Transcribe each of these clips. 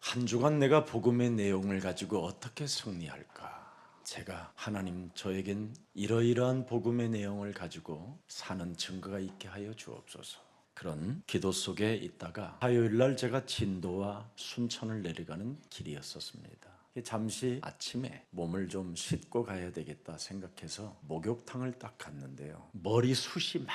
한 주간 내가 복음의 내용을 가지고 어떻게 승리할까? 제가 하나님 저에겐 이러이러한 복음의 내용을 가지고 사는 증거가 있게 하여 주옵소서. 그런 기도 속에 있다가 화요일날 제가 진도와 순천을 내려가는 길이었었습니다. 잠시 아침에 몸을 좀 씻고 가야 되겠다 생각해서 목욕탕을 딱 갔는데요, 머리숱이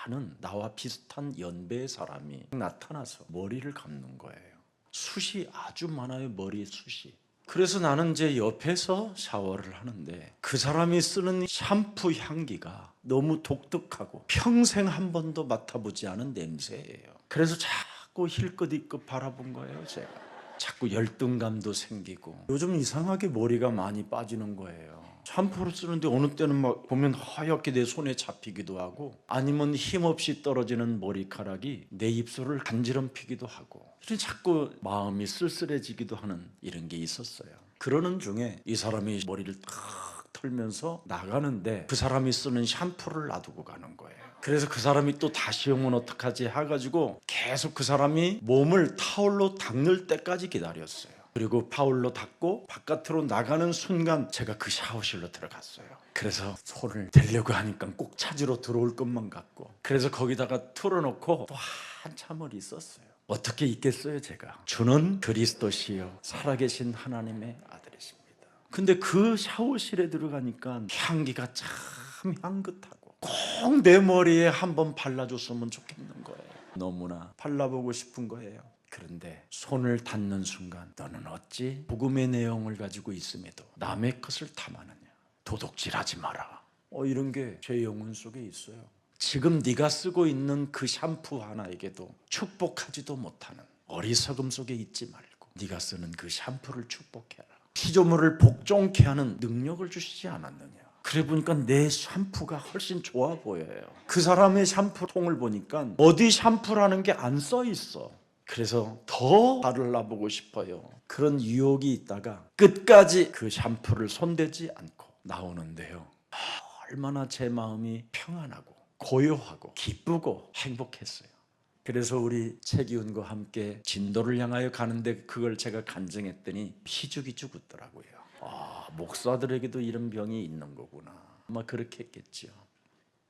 많은 나와 비슷한 연배의 사람이 나타나서 머리를 감는 거예요. 숱이 아주 많아요, 머리숱이. 그래서 나는 제 옆에서 샤워를 하는데 그 사람이 쓰는 샴푸 향기가 너무 독특하고 평생 한 번도 맡아보지 않은 냄새예요. 그래서 자꾸 힐끗힐끗 바라본 거예요. 제가 자꾸 열등감도 생기고 요즘 이상하게 머리가 많이 빠지는 거예요. 샴푸를 쓰는데 어느 때는 막 보면 하얗게 내 손에 잡히기도 하고, 아니면 힘없이 떨어지는 머리카락이 내 입술을 간지럼피기도 하고, 자꾸 마음이 쓸쓸해지기도 하는 이런 게 있었어요. 그러는 중에 이 사람이 머리를 탁 털면서 나가는데 그 사람이 쓰는 샴푸를 놔두고 가는 거예요. 그래서 그 사람이 또 다시 오면 어떡하지 해가지고 계속 그 사람이 몸을 타올로 닦을 때까지 기다렸어요. 그리고 타올로 닦고 바깥으로 나가는 순간 제가 그 샤워실로 들어갔어요. 그래서 손을 대려고 하니까 꼭 찾으러 들어올 것만 같고, 그래서 거기다가 틀어놓고 또 한참을 있었어요. 어떻게 있겠어요. 제가 주는 그리스도시요 살아계신 하나님의 아들이십니다. 근데 그 샤워실에 들어가니까 향기가 참 향긋하고 꼭 내 머리에 한번 발라줬으면 좋겠는 거예요. 너무나 발라보고 싶은 거예요. 그런데 손을 닿는 순간 너는 어찌 복음의 내용을 가지고 있음에도 남의 것을 탐하느냐, 도둑질하지 마라, 이런 게 제 영혼 속에 있어요. 지금 네가 쓰고 있는 그 샴푸 하나에게도 축복하지도 못하는 어리석음 속에 있지 말고 네가 쓰는 그 샴푸를 축복해라. 피조물을 복종케 하는 능력을 주시지 않았느냐. 그래 보니까 내 샴푸가 훨씬 좋아 보여요. 그 사람의 샴푸통을 보니까 어디 샴푸라는 게 안 써 있어. 그래서 더 발라보고 싶어요. 그런 유혹이 있다가 끝까지 그 샴푸를 손대지 않고 나오는데요, 얼마나 제 마음이 평안하고 고요하고 기쁘고 행복했어요. 그래서 우리 최기훈과 함께 진도를 향하여 가는데 그걸 제가 간증했더니 희죽희죽 웃더라고요. 목사들에게도 이런 병이 있는 거구나. 아마 그렇게 했겠죠.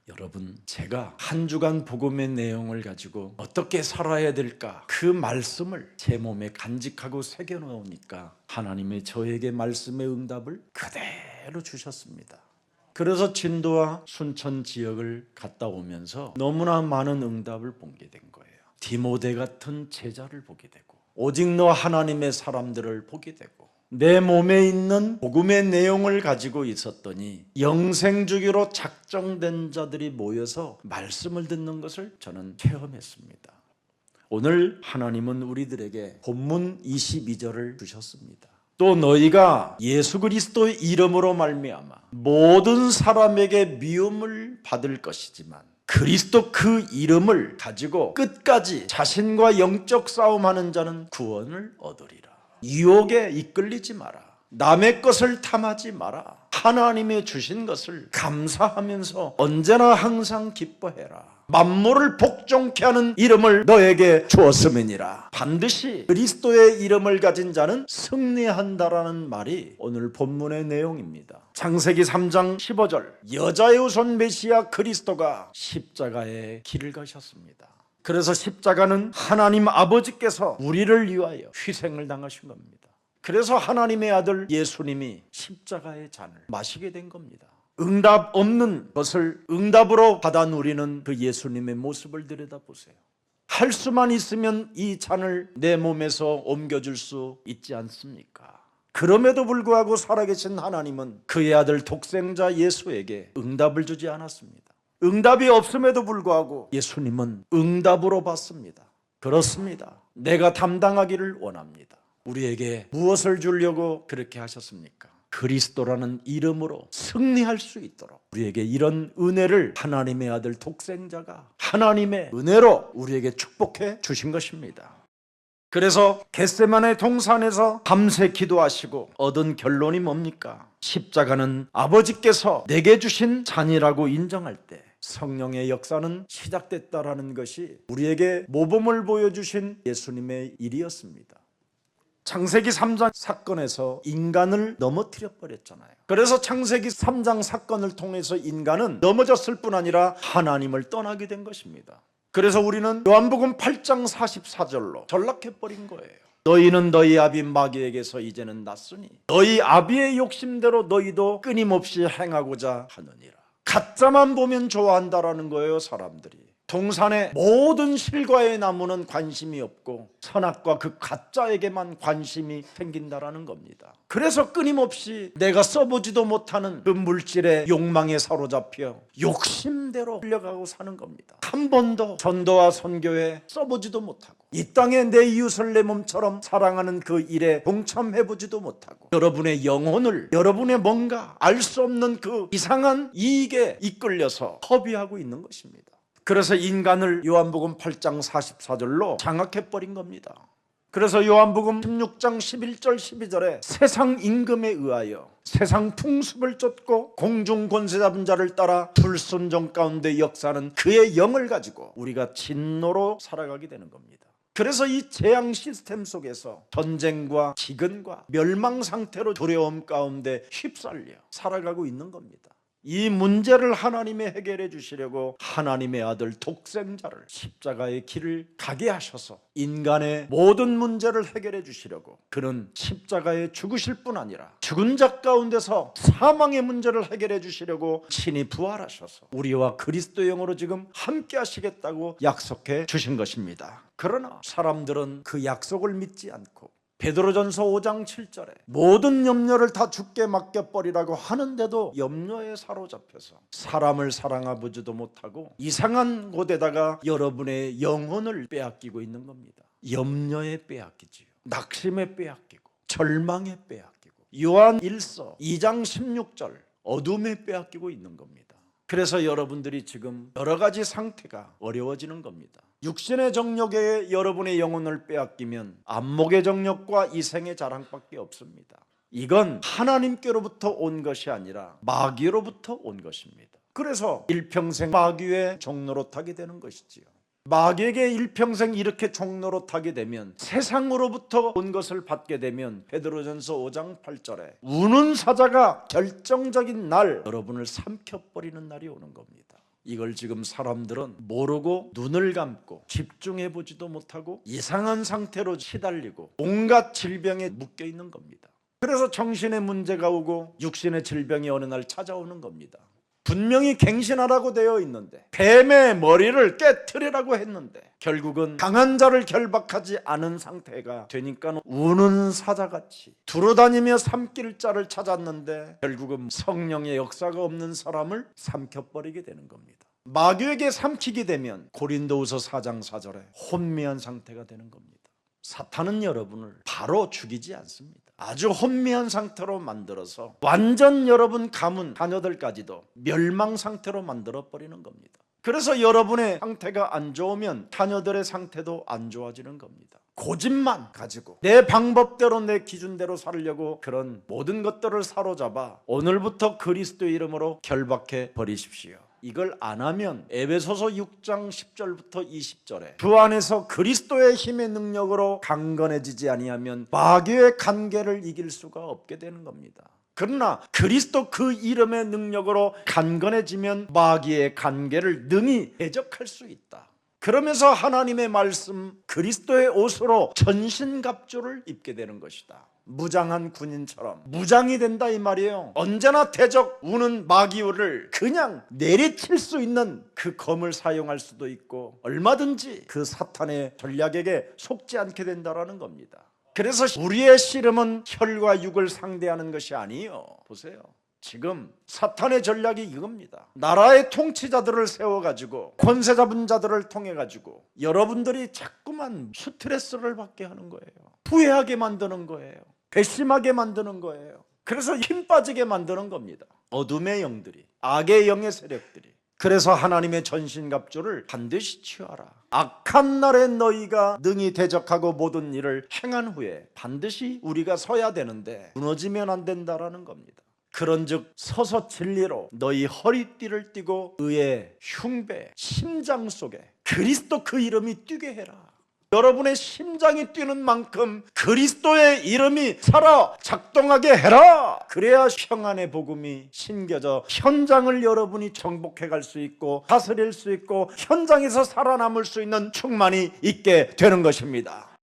여러분, 제가 한 주간 복음의 내용을 가지고 어떻게 살아야 될까, 그 말씀을 제 몸에 간직하고 새겨놓으니까 하나님의 저에게 말씀의 응답을 그대로 주셨습니다. 그래서 진도와 순천 지역을 갔다 오면서 너무나 많은 응답을 보게 된 거예요. 디모데 같은 제자를 보게 되고, 오직 너 하나님의 사람들을 보게 되고, 내 몸에 있는 복음의 내용을 가지고 있었더니 영생주기로 작정된 자들이 모여서 말씀을 듣는 것을 저는 체험했습니다. 오늘 하나님은 우리들에게 본문 22절을 주셨습니다. 또 너희가 예수 그리스도의 이름으로 말미암아 모든 사람에게 미움을 받을 것이지만 그리스도 그 이름을 가지고 끝까지 자신과 영적 싸움하는 자는 구원을 얻으리라. 유혹에 이끌리지 마라. 남의 것을 탐하지 마라. 하나님의 주신 것을 감사하면서 언제나 항상 기뻐해라. 만물을 복종케 하는 이름을 너에게 주었음이니라. 반드시 그리스도의 이름을 가진 자는 승리한다라는 말이 오늘 본문의 내용입니다. 창세기 3장 15절, 여자의 후손 메시아 그리스도가 십자가의 길을 가셨습니다. 그래서 십자가는 하나님 아버지께서 우리를 위하여 희생을 당하신 겁니다. 그래서 하나님의 아들 예수님이 십자가의 잔을 마시게 된 겁니다. 응답 없는 것을 응답으로 받아 누리는 그 예수님의 모습을 들여다보세요. 할 수만 있으면 이 잔을 내 몸에서 옮겨줄 수 있지 않습니까? 그럼에도 불구하고 살아계신 하나님은 그의 아들 독생자 예수에게 응답을 주지 않았습니다. 응답이 없음에도 불구하고 예수님은 응답으로 받습니다. 그렇습니다. 내가 담당하기를 원합니다. 우리에게 무엇을 주려고 그렇게 하셨습니까? 그리스도라는 이름으로 승리할 수 있도록 우리에게 이런 은혜를 하나님의 아들 독생자가 하나님의 은혜로 우리에게 축복해 주신 것입니다. 그래서 겟세마네 동산에서 밤새 기도하시고 얻은 결론이 뭡니까? 십자가는 아버지께서 내게 주신 잔이라고 인정할 때 성령의 역사는 시작됐다라는 것이 우리에게 모범을 보여주신 예수님의 일이었습니다. 창세기 3장 사건에서 인간을 넘어뜨려 버렸잖아요. 그래서 창세기 3장 사건을 통해서 인간은 넘어졌을 뿐 아니라 하나님을 떠나게 된 것입니다. 그래서 우리는 요한복음 8장 44절로 전락해 버린 거예요. 너희는 너희 아비 마귀에게서 이제는 났으니 너희 아비의 욕심대로 너희도 끊임없이 행하고자 하느니라. 가짜만 보면 좋아한다라는 거예요. 사람들이 동산의 모든 실과의 나무는 관심이 없고 선악과 그 가짜에게만 관심이 생긴다라는 겁니다. 그래서 끊임없이 내가 써보지도 못하는 그 물질의 욕망에 사로잡혀 욕심대로 흘려가고 사는 겁니다. 한 번도 전도와 선교에 써보지도 못하고 이 땅에 내 이웃을 내 몸처럼 사랑하는 그 일에 동참해보지도 못하고 여러분의 영혼을 여러분의 뭔가 알 수 없는 그 이상한 이익에 이끌려서 허비하고 있는 것입니다. 그래서 인간을 요한복음 8장 44절로 장악해버린 겁니다. 그래서 요한복음 16장 11절 12절에 세상 임금에 의하여 세상 풍습을 쫓고 공중 권세 잡은 자를 따라 불순종 가운데 역사하는 그의 영을 가지고 우리가 진노로 살아가게 되는 겁니다. 그래서 이 재앙 시스템 속에서 전쟁과 기근과 멸망 상태로 두려움 가운데 휩쓸려 살아가고 있는 겁니다. 이 문제를 하나님이 해결해 주시려고 하나님의 아들 독생자를 십자가의 길을 가게 하셔서 인간의 모든 문제를 해결해 주시려고 그는 십자가에 죽으실 뿐 아니라 죽은 자 가운데서 사망의 문제를 해결해 주시려고 친히 부활하셔서 우리와 그리스도의 영으로 지금 함께 하시겠다고 약속해 주신 것입니다. 그러나 사람들은 그 약속을 믿지 않고 베드로전서 5장 7절에 모든 염려를 다 주께 맡겨버리라고 하는데도 염려에 사로잡혀서 사람을 사랑해보지도 못하고 이상한 곳에다가 여러분의 영혼을 빼앗기고 있는 겁니다. 염려에 빼앗기지요. 낙심에 빼앗기고 절망에 빼앗기고 요한 1서 2장 16절 어둠에 빼앗기고 있는 겁니다. 그래서 여러분들이 지금 여러 가지 상태가 어려워지는 겁니다. 육신의 정욕에 여러분의 영혼을 빼앗기면 안목의 정욕과 이생의 자랑밖에 없습니다. 이건 하나님께로부터 온 것이 아니라 마귀로부터 온 것입니다. 그래서 일평생 마귀의 종노릇하게 되는 것이지요. 마귀에게 일평생 이렇게 종노릇하게 되면 세상으로부터 온 것을 받게 되면 베드로전서 5장 8절에 우는 사자가 결정적인 날 여러분을 삼켜버리는 날이 오는 겁니다. 이걸 지금 사람들은 모르고 눈을 감고 집중해 보지도 못하고 이상한 상태로 시달리고 온갖 질병에 묶여 있는 겁니다. 그래서 정신의 문제가 오고 육신의 질병이 어느 날 찾아오는 겁니다. 분명히 갱신하라고 되어 있는데 뱀의 머리를 깨트리라고 했는데 결국은 강한 자를 결박하지 않은 상태가 되니까 우는 사자같이 두루다니며 삼킬 자를 찾았는데 결국은 성령의 역사가 없는 사람을 삼켜버리게 되는 겁니다. 마귀에게 삼키게 되면 고린도후서 4장 4절에 혼미한 상태가 되는 겁니다. 사탄은 여러분을 바로 죽이지 않습니다. 아주 혼미한 상태로 만들어서 완전 여러분 가문 자녀들까지도 멸망 상태로 만들어버리는 겁니다. 그래서 여러분의 상태가 안 좋으면 자녀들의 상태도 안 좋아지는 겁니다. 고집만 가지고 내 방법대로 내 기준대로 살려고 그런 모든 것들을 사로잡아 오늘부터 그리스도의 이름으로 결박해 버리십시오. 이걸 안 하면 에베소서 6장 10절부터 20절에 주 안에서 그리스도의 힘의 능력으로 강건해지지 아니하면 마귀의 간계를 이길 수가 없게 되는 겁니다. 그러나 그리스도 그 이름의 능력으로 간건해지면 마귀의 간계를 능히 대적할 수 있다. 그러면서 하나님의 말씀 그리스도의 옷으로 전신갑주를 입게 되는 것이다. 무장한 군인처럼 무장이 된다 이 말이에요. 언제나 대적 우는 마귀를 그냥 내리칠 수 있는 그 검을 사용할 수도 있고 얼마든지 그 사탄의 전략에게 속지 않게 된다라는 겁니다. 그래서 우리의 씨름은 혈과 육을 상대하는 것이 아니에요. 보세요. 지금 사탄의 전략이 이겁니다. 나라의 통치자들을 세워가지고 권세 잡은 자들을 통해가지고 여러분들이 자꾸만 스트레스를 받게 하는 거예요. 후회하게 만드는 거예요. 괘씸하게 만드는 거예요. 그래서 힘 빠지게 만드는 겁니다. 어둠의 영들이, 악의 영의 세력들이. 그래서 하나님의 전신갑주를 반드시 취하라. 악한 날에 너희가 능히 대적하고 모든 일을 행한 후에 반드시 우리가 서야 되는데 무너지면 안 된다라는 겁니다. 그런즉 서서 진리로 너희 허리띠를 띠고 의의 흉배 심장 속에 그리스도 그 이름이 뛰게 해라. 여러분의 심장이 뛰는 만큼 그리스도의 이름이 살아 작동하게 해라. 그래야 평안의 복음이 심겨져 현장을 여러분이 정복해 갈 수 있고 다스릴 수 있고 현장에서 살아남을 수 있는 충만이 있게 되는 것입니다.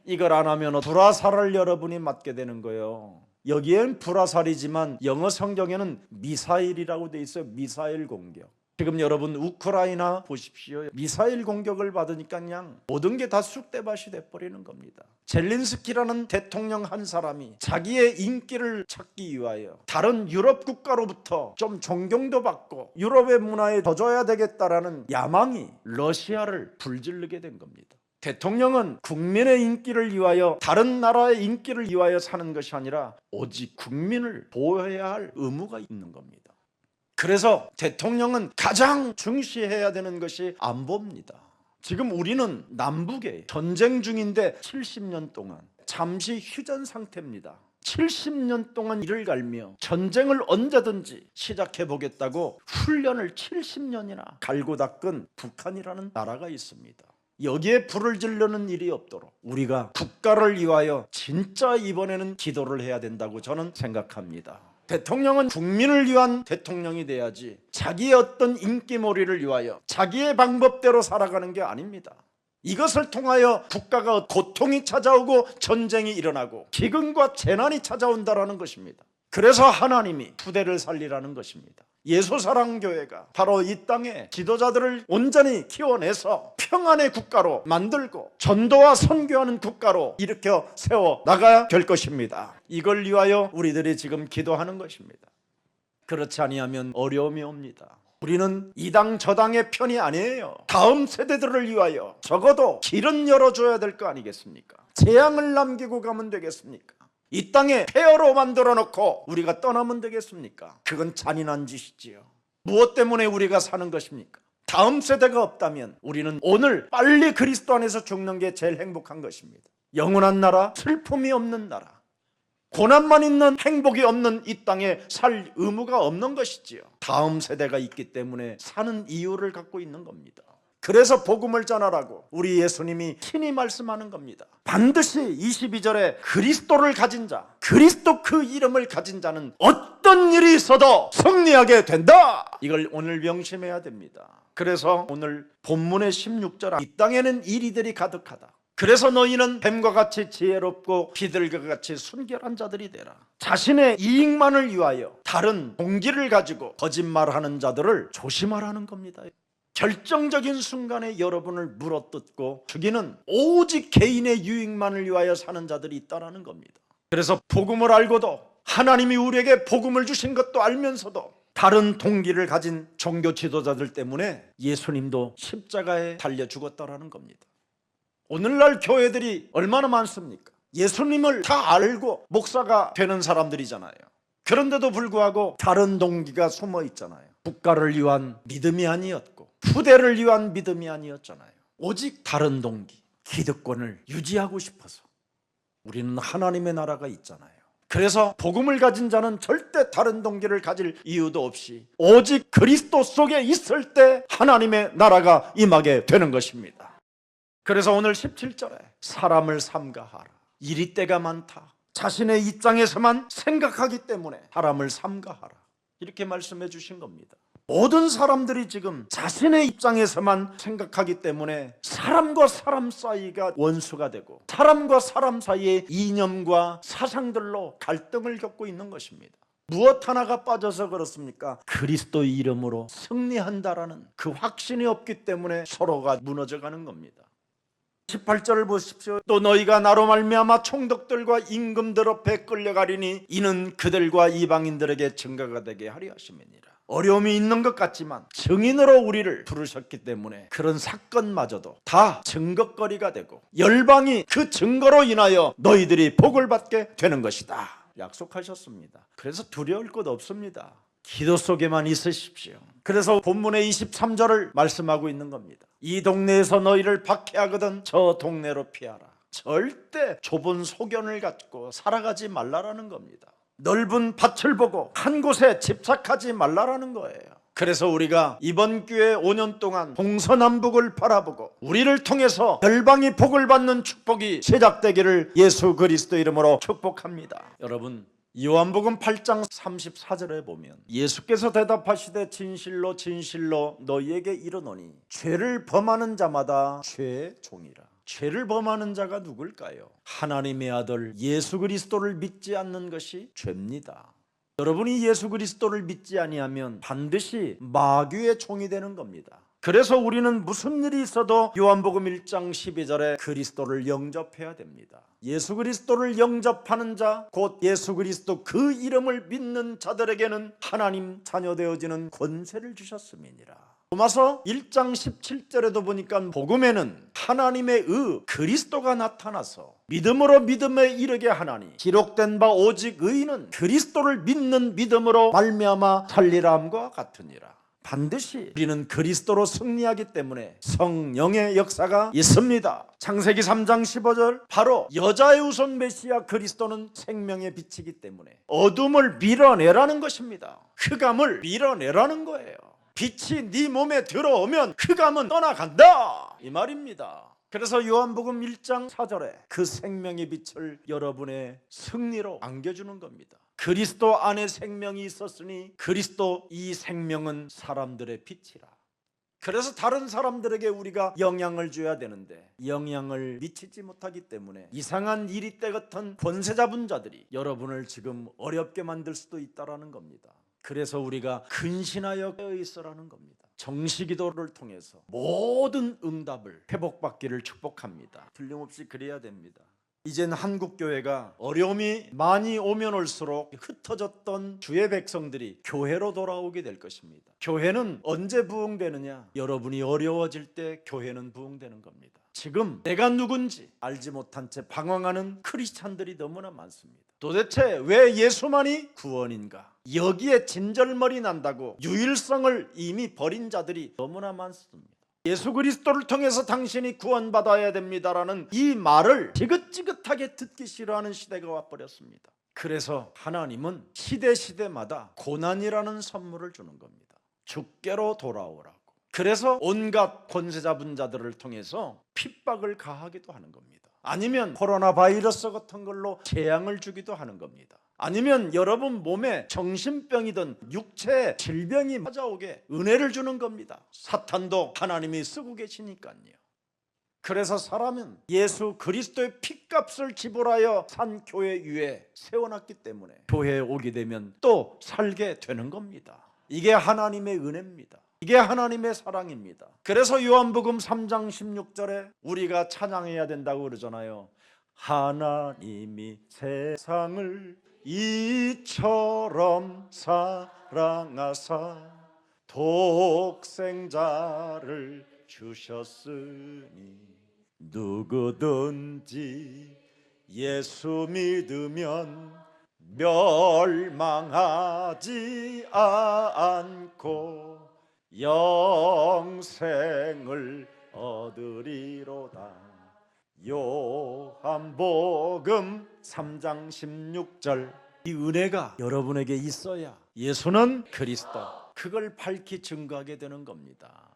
이걸 안 하면 불화살을 여러분이 맞게 되는 거예요. 여기엔 불화살이지만 영어 성경에는 미사일이라고 돼 있어요. 미사일 공격. 지금 여러분 우크라이나 보십시오. 미사일 공격을 받으니까 그냥 모든 게 다 쑥대밭이 돼버리는 겁니다. 젤린스키라는 대통령 한 사람이 자기의 인기를 찾기 위하여 다른 유럽 국가로부터 좀 존경도 받고 유럽의 문화에 젖어야 되겠다라는 야망이 러시아를 불질르게 된 겁니다. 대통령은 국민의 인기를 위하여 다른 나라의 인기를 위하여 사는 것이 아니라 오직 국민을 보호해야 할 의무가 있는 겁니다. 그래서 대통령은 가장 중시해야 되는 것이 안보입니다. 지금 우리는 남북에 전쟁 중인데 70년 동안 잠시 휴전 상태입니다. 70년 동안 이를 갈며 전쟁을 언제든지 시작해 보겠다고 훈련을 70년이나 갈고 닦은 북한이라는 나라가 있습니다. 여기에 불을 지르는 일이 없도록 우리가 국가를 위하여 진짜 이번에는 기도를 해야 된다고 저는 생각합니다. 대통령은 국민을 위한 대통령이 돼야지 자기의 어떤 인기몰이를 위하여 자기의 방법대로 살아가는 게 아닙니다. 이것을 통하여 국가가 고통이 찾아오고 전쟁이 일어나고 기근과 재난이 찾아온다라는 것입니다. 그래서 하나님이 후대를 살리라는 것입니다. 예수사랑교회가 바로 이 땅에 지도자들을 온전히 키워내서 평안의 국가로 만들고 전도와 선교하는 국가로 일으켜 세워 나가야 될 것입니다. 이걸 위하여 우리들이 지금 기도하는 것입니다. 그렇지 아니하면 어려움이 옵니다. 우리는 이 당 저 당의 편이 아니에요. 다음 세대들을 위하여 적어도 길은 열어줘야 될 거 아니겠습니까? 재앙을 남기고 가면 되겠습니까? 이 땅에 폐허로 만들어 놓고 우리가 떠나면 되겠습니까? 그건 잔인한 짓이지요. 무엇 때문에 우리가 사는 것입니까? 다음 세대가 없다면 우리는 오늘 빨리 그리스도 안에서 죽는 게 제일 행복한 것입니다. 영원한 나라, 슬픔이 없는 나라, 고난만 있는 행복이 없는 이 땅에 살 의무가 없는 것이지요. 다음 세대가 있기 때문에 사는 이유를 갖고 있는 겁니다. 그래서 복음을 전하라고 우리 예수님이 친히 말씀하는 겁니다. 반드시 22절에 그리스도를 가진 자, 그리스도 그 이름을 가진 자는 어떤 일이 있어도 승리하게 된다. 이걸 오늘 명심해야 됩니다. 그래서 오늘 본문의 16절, 이 땅에는 이리들이 가득하다. 그래서 너희는 뱀과 같이 지혜롭고 비둘기와 같이 순결한 자들이 되라. 자신의 이익만을 위하여 다른 동기를 가지고 거짓말하는 자들을 조심하라는 겁니다. 결정적인 순간에 여러분을 물어뜯고 죽이는 오직 개인의 유익만을 위하여 사는 자들이 있다는 겁니다. 그래서 복음을 알고도 하나님이 우리에게 복음을 주신 것도 알면서도 다른 동기를 가진 종교 지도자들 때문에 예수님도 십자가에 달려 죽었다는 겁니다. 오늘날 교회들이 얼마나 많습니까? 예수님을 다 알고 목사가 되는 사람들이잖아요. 그런데도 불구하고 다른 동기가 숨어 있잖아요. 국가를 위한 믿음이 아니었고 후대를 위한 믿음이 아니었잖아요. 오직 다른 동기, 기득권을 유지하고 싶어서. 우리는 하나님의 나라가 있잖아요. 그래서 복음을 가진 자는 절대 다른 동기를 가질 이유도 없이 오직 그리스도 속에 있을 때 하나님의 나라가 임하게 되는 것입니다. 그래서 오늘 17절에 사람을 삼가하라. 이리 때가 많다. 자신의 입장에서만 생각하기 때문에 사람을 삼가하라. 이렇게 말씀해 주신 겁니다. 모든 사람들이 지금 자신의 입장에서만 생각하기 때문에 사람과 사람 사이가 원수가 되고 사람과 사람 사이의 이념과 사상들로 갈등을 겪고 있는 것입니다. 무엇 하나가 빠져서 그렇습니까? 그리스도의 이름으로 승리한다라는 그 확신이 없기 때문에 서로가 무너져가는 겁니다. 18절을 보십시오. 또 너희가 나로 말미암아 총독들과 임금들 앞에 끌려가리니 이는 그들과 이방인들에게 증거가 되게 하려 하심이니라. 어려움이 있는 것 같지만 증인으로 우리를 부르셨기 때문에 그런 사건마저도 다 증거거리가 되고 열방이 그 증거로 인하여 너희들이 복을 받게 되는 것이다 약속하셨습니다. 그래서 두려울 것 없습니다. 기도 속에만 있으십시오. 그래서 본문의 23절을 말씀하고 있는 겁니다. 이 동네에서 너희를 박해하거든 저 동네로 피하라. 절대 좁은 소견을 갖고 살아가지 말라라는 겁니다. 넓은 밭을 보고 한 곳에 집착하지 말라라는 거예요. 그래서 우리가 이번 기회에 5년 동안 동서남북을 바라보고 우리를 통해서 열방이 복을 받는 축복이 시작되기를 예수 그리스도 이름으로 축복합니다. 여러분, 요한복음 8장 34절에 보면 예수께서 대답하시되 진실로 진실로 너희에게 이르노니 죄를 범하는 자마다 죄의 종이라. 죄를 범하는 자가 누굴까요? 하나님의 아들 예수 그리스도를 믿지 않는 것이 죄입니다. 여러분이 예수 그리스도를 믿지 아니하면 반드시 마귀의 종이 되는 겁니다. 그래서 우리는 무슨 일이 있어도 요한복음 1장 12절에 그리스도를 영접해야 됩니다. 예수 그리스도를 영접하는 자, 곧 예수 그리스도 그 이름을 믿는 자들에게는 하나님 자녀 되어지는 권세를 주셨음이니라. 로마서 1장 17절에도 보니까 복음에는 하나님의 그리스도가 나타나서 믿음으로 믿음에 이르게 하나니 기록된 바 오직 의인은 그리스도를 믿는 믿음으로 말미암아 살리라 함과 같으니라. 반드시 우리는 그리스도로 승리하기 때문에 성령의 역사가 있습니다. 창세기 3장 15절, 바로 여자의 후손 메시아 그리스도는 생명의 빛이기 때문에 어둠을 밀어내라는 것입니다. 흑암을 밀어내라는 거예요. 빛이 네 몸에 들어오면 흑암은 떠나간다, 이 말입니다. 그래서 요한복음 1장 4절에 그 생명의 빛을 여러분의 승리로 안겨주는 겁니다. 그리스도 안에 생명이 있었으니 그리스도 이 생명은 사람들의 빛이라. 그래서 다른 사람들에게 우리가 영향을 줘야 되는데 영향을 미치지 못하기 때문에 이상한 이리 때 같은 권세 잡은 자들이 여러분을 지금 어렵게 만들 수도 있다는 겁니다. 그래서 우리가 근신하여 있으라는 겁니다. 정시기도를 통해서 모든 응답을 회복받기를 축복합니다. 틀림없이 그래야 됩니다. 이젠 한국교회가 어려움이 많이 오면 올수록 흩어졌던 주의 백성들이 교회로 돌아오게 될 것입니다. 교회는 언제 부흥되느냐? 여러분이 어려워질 때 교회는 부흥되는 겁니다. 지금 내가 누군지 알지 못한 채 방황하는 크리스찬들이 너무나 많습니다. 도대체 왜 예수만이 구원인가? 여기에 진절머리 난다고 유일성을 이미 버린 자들이 너무나 많습니다. 예수 그리스도를 통해서 당신이 구원받아야 됩니다라는 이 말을 지긋지긋하게 듣기 싫어하는 시대가 와버렸습니다. 그래서 하나님은 시대마다 고난이라는 선물을 주는 겁니다. 주께로 돌아오라고. 그래서 온갖 권세 잡은 자들을 통해서 핍박을 가하기도 하는 겁니다. 아니면 코로나 바이러스 같은 걸로 재앙을 주기도 하는 겁니다. 아니면 여러분 몸에 정신병이든 육체 질병이 찾아오게 은혜를 주는 겁니다. 사탄도 하나님이 쓰고 계시니까요. 그래서 사람은 예수 그리스도의 핏값을 지불하여 산 교회 위에 세워놨기 때문에 교회에 오게 되면 또 살게 되는 겁니다. 이게 하나님의 은혜입니다. 이게 하나님의 사랑입니다. 그래서 요한복음 3장 16절에 우리가 찬양해야 된다고 그러잖아요. 하나님이 세상을 이처럼 사랑하사 독생자를 주셨으니 누구든지 예수 믿으면 멸망하지 않고 영생을 얻으리로다. 요한복음 3장 16절. 이 은혜가 여러분에게 있어야 예수는 그리스도, 그걸 밝히 증거하게 되는 겁니다.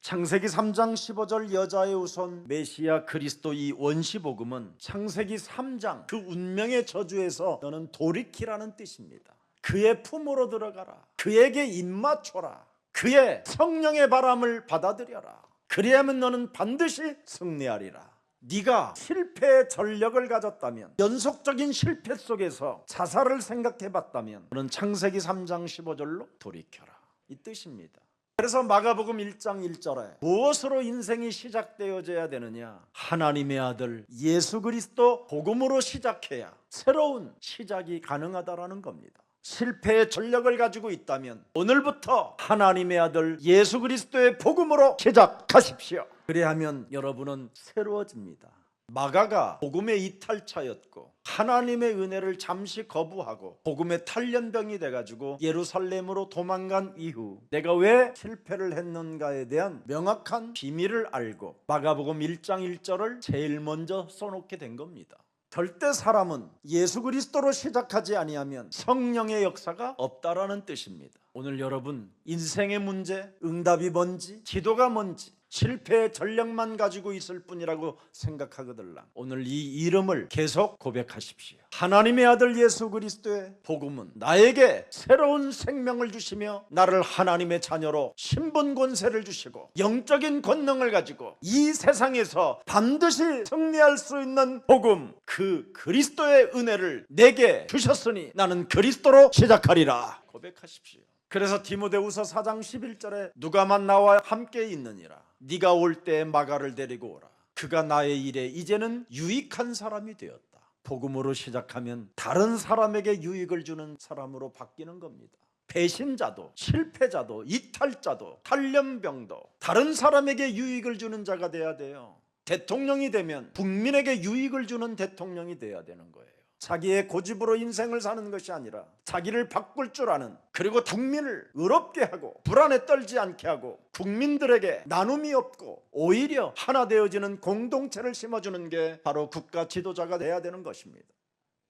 창세기 3장 15절 여자의 후손 메시아 그리스도 이 원시복음은 창세기 3장 그 운명의 저주에서 너는 돌이키라는 뜻입니다. 그의 품으로 들어가라. 그에게 입맞춰라. 그의 성령의 바람을 받아들여라. 그리하면 너는 반드시 승리하리라. 네가 실패의 전력을 가졌다면, 연속적인 실패 속에서 자살을 생각해봤다면 너는 창세기 3장 15절로 돌이켜라, 이 뜻입니다. 그래서 마가복음 1장 1절에 무엇으로 인생이 시작되어져야 되느냐? 하나님의 아들 예수 그리스도 복음으로 시작해야 새로운 시작이 가능하다라는 겁니다. 실패의 전력을 가지고 있다면 오늘부터 하나님의 아들 예수 그리스도의 복음으로 시작하십시오. 그래야면 여러분은 새로워집니다. 마가가 복음의 이탈자였고 하나님의 은혜를 잠시 거부하고 복음의 탈련병이 돼가지고 예루살렘으로 도망간 이후 내가 왜 실패를 했는가에 대한 명확한 비밀을 알고 마가복음 1장 1절을 제일 먼저 써놓게 된 겁니다. 절대 사람은 예수 그리스도로 시작하지 아니하면 성령의 역사가 없다라는 뜻입니다. 오늘 여러분 인생의 문제, 응답이 뭔지, 기도가 뭔지 실패의 전략만 가지고 있을 뿐이라고 생각하거들라. 오늘 이 이름을 계속 고백하십시오. 하나님의 아들 예수 그리스도의 복음은 나에게 새로운 생명을 주시며 나를 하나님의 자녀로 신분 권세를 주시고 영적인 권능을 가지고 이 세상에서 반드시 승리할 수 있는 복음, 그 그리스도의 은혜를 내게 주셨으니 나는 그리스도로 시작하리라 고백하십시오. 그래서 디모데후서 4장 11절에 누가만 나와 함께 있느니라. 네가 올 때 마가를 데리고 오라. 그가 나의 일에 이제는 유익한 사람이 되었다. 복음으로 시작하면 다른 사람에게 유익을 주는 사람으로 바뀌는 겁니다. 배신자도 실패자도 이탈자도 탈염병도 다른 사람에게 유익을 주는 자가 돼야 돼요. 대통령이 되면 국민에게 유익을 주는 대통령이 돼야 되는 거예요. 자기의 고집으로 인생을 사는 것이 아니라 자기를 바꿀 줄 아는, 그리고 국민을 의롭게 하고 불안에 떨지 않게 하고 국민들에게 나눔이 없고 오히려 하나 되어지는 공동체를 심어주는 게 바로 국가 지도자가 돼야 되는 것입니다.